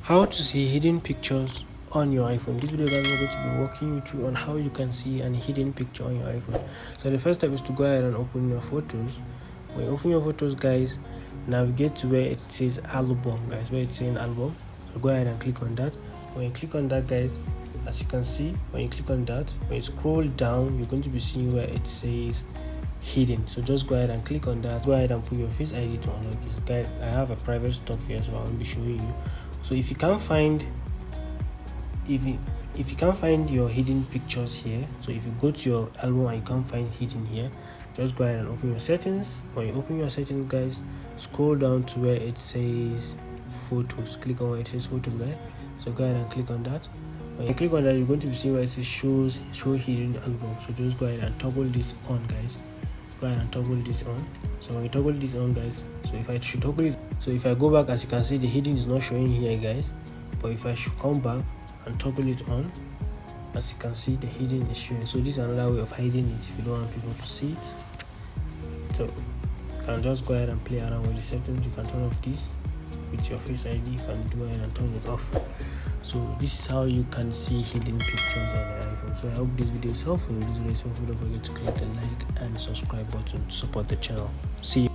How to see hidden pictures on your iPhone. This video guys, we're going to be walking you through on how you can see an hidden picture on your iPhone. So the first step is to go ahead and open your photos. When you open your photos guys, navigate to where it says album guys, where it's saying album. So go ahead and click on that. When you click on that guys, as you can see, when you click on that, when you scroll down, you're going to be seeing where it says hidden. So just go ahead and click on that. Go ahead and put your face ID to unlock this guys. I have a private stuff here, so I won't be showing you. So if you can't find your hidden pictures here, so if you go to your album and you can't find hidden here, just go ahead and open your settings. When you open your settings guys, scroll down to where it says photos. Click on where it says photos there. So go ahead and click on that. When you click on that, you're going to be seeing where it says show hidden album. So just go ahead and toggle this on guys. Go ahead and toggle this on. So when you toggle this on guys, so if I should toggle it, so if I go back, as you can see, the hidden is not showing here guys, but if I should come back and toggle it on, as you can see, the hidden is showing. So this is another way of hiding it if you don't want people to see it. So you can just go ahead and play around with the settings. You can turn off this with your face ID. You can go ahead and turn it off. So this is how you can see hidden pictures on your iPhone. So I hope this video is helpful. If this video is helpful, don't forget to click the like and subscribe button to support the channel. See you.